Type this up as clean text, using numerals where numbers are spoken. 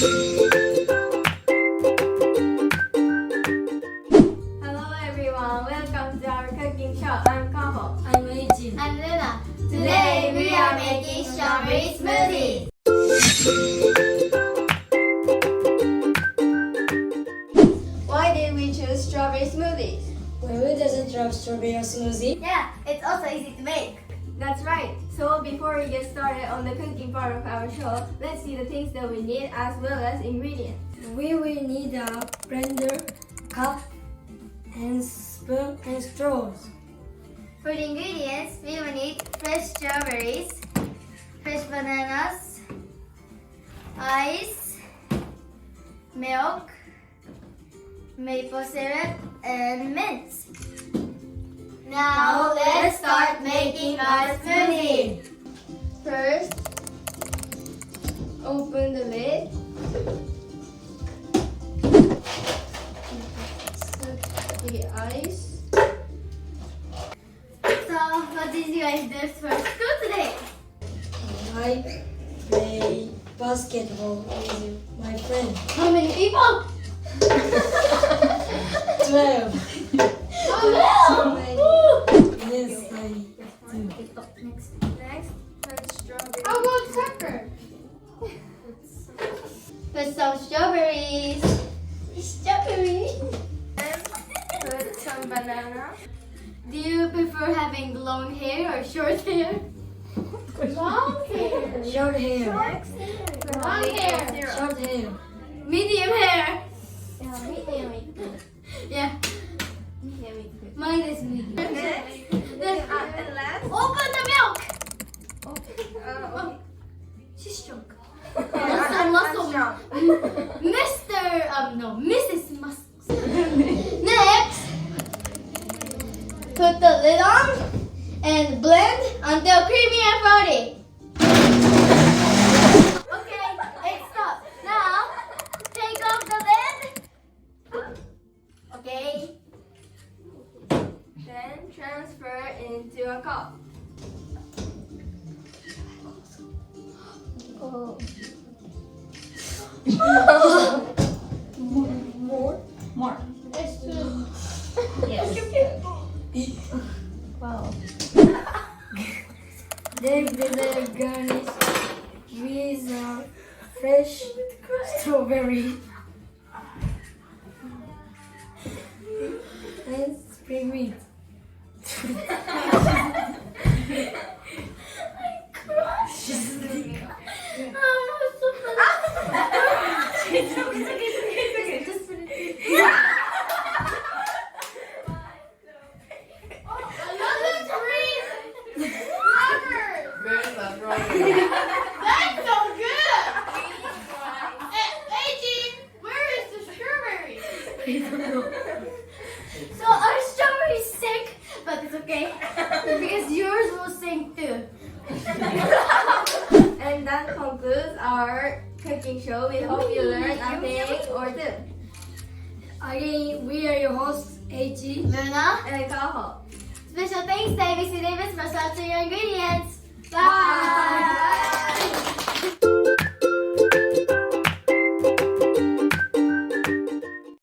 Hello everyone, welcome to our cooking show. I'm Kaho. I'm Eiji. I'm Luna. Today we are making strawberry smoothies. Why did we choose strawberry smoothies? Who doesn't love strawberry smoothie? Yeah, it's also easy to make. That's right. So before we get started on the cooking part of our show, let's see the things that we need as well as ingredients. We will need a blender, cup, and spoon and straws. For the ingredients, we will need fresh strawberries, fresh bananas, ice, milk, maple syrup, and mints. Now let's start making our smoothie. First, open the lid. Put the ice. So, what did you guys do for school today? I play basketball with my friend. How many people? 12. Oh, Yes, I do. Next, put strawberry. How about pepper? Put some strawberries. Strawberries. And put some banana. Do you prefer having long hair or short hair? Long hair. Short hair. Long hair. Short hair. Medium hair. Yeah, mine is medium. And last, Open the milk. okay. She's strong. Muscle. Mrs. Muscles. Next, put the lid on and blend until creamy and frothy. Okay, it stopped. Now, take off the lid. Okay. Then transfer into a cup. Oh. More. Yes. Wow. Then the garnish with a fresh strawberry and spring meat. That's so good! Hey, where is the strawberry? So our strawberry sick, but it's okay because yours will sink too. And that concludes our cooking show. We hope you learned a thing or two. Again, we are your hosts, Eiji. Luna, And Kaho. special thanks to ABCDAVID'S for sponsoring your ingredients. Bye.